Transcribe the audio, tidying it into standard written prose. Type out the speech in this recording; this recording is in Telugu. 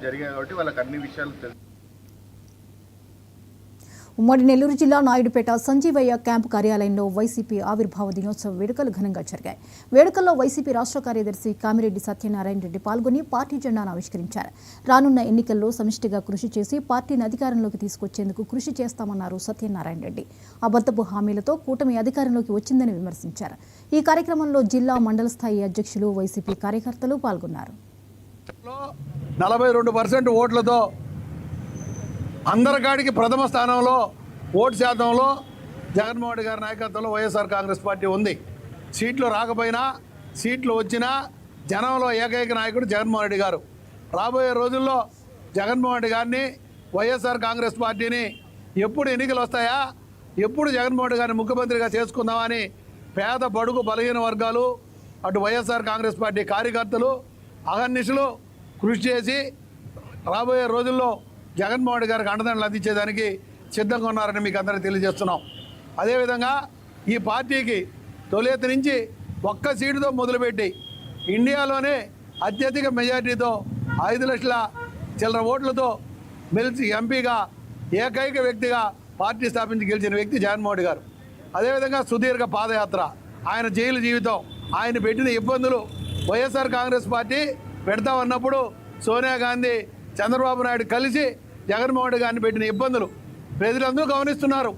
జరిగాయి కాబట్టి వాళ్ళకి అన్ని విషయాలు తెలుసు. ఉమ్మడి నెల్లూరు జిల్లా నాయుడుపేట సంజీవయ్య క్యాంపు కార్యాలయంలో వైసీపీ ఆవిర్భావ దినోత్సవ వేడుకలు ఘనంగా జరిగాయి. వేడుకల్లో వైసీపీ రాష్ట్ర కార్యదర్శి కామిరెడ్డి సత్యనారాయణ రెడ్డి పాల్గొని పార్టీ జెండాను ఆవిష్కరించారు. రానున్న ఎన్నికల్లో సమిష్టిగా కృషి చేసి పార్టీని అధికారంలోకి తీసుకొచ్చేందుకు కృషి చేస్తామన్నారు సత్యనారాయణ రెడ్డి. అబద్ధపు హామీలతో కూటమి అధికారంలోకి వచ్చిందని విమర్శించారు. ఈ కార్యక్రమంలో జిల్లా మండల స్థాయి అధ్యక్షులు వైసీపీ కార్యకర్తలు పాల్గొన్నారు. 42% ఓట్లతో అందరికాడికి ప్రథమ స్థానంలో ఓటు శాతంలో జగన్మోహన్ రెడ్డి గారి నాయకత్వంలో వైఎస్ఆర్ కాంగ్రెస్ పార్టీ ఉంది. సీట్లు రాకపోయినా సీట్లు వచ్చినా జనంలో ఏకైక నాయకుడు జగన్మోహన్ రెడ్డి గారు. రాబోయే రోజుల్లో జగన్మోహన్ రెడ్డి గారిని వైఎస్ఆర్ కాంగ్రెస్ పార్టీని ఎప్పుడు ఎన్నికలు వస్తాయా, ఎప్పుడు జగన్మోహన్ రెడ్డి గారిని ముఖ్యమంత్రిగా చేసుకుందామని పేద బడుగు బలహీన వర్గాలు అటు వైఎస్ఆర్ కాంగ్రెస్ పార్టీ కార్యకర్తలు అహర్నిశలు కృషి చేసి రాబోయే రోజుల్లో జగన్మోహన్ రెడ్డి గారికి అండదండలు అందించేదానికి సిద్ధంగా ఉన్నారని మీకు అందరికీ తెలియజేస్తున్నాం. అదేవిధంగా ఈ పార్టీకి తొలిత నుంచి ఒక్క సీటుతో మొదలుపెట్టి ఇండియాలోనే అత్యధిక మెజార్టీతో 5 లక్షల చిల్లర ఓట్లతో గెలిచి ఎంపీగా ఏకైక వ్యక్తిగా పార్టీ స్థాపించి గెలిచిన వ్యక్తి జగన్మోహన్ రెడ్డి గారు. అదేవిధంగా సుదీర్ఘ పాదయాత్ర, ఆయన జైలు జీవితం, ఆయన పెట్టిన ఇబ్బందులు, వైఎస్ఆర్ కాంగ్రెస్ పార్టీ పెడతామన్నప్పుడు సోనియా గాంధీ చంద్రబాబు నాయుడు కలిసి జగన్మోహన్ రెడ్డి గారిని పెట్టిన ఇబ్బందులు ప్రజలందరూ గమనిస్తున్నారు.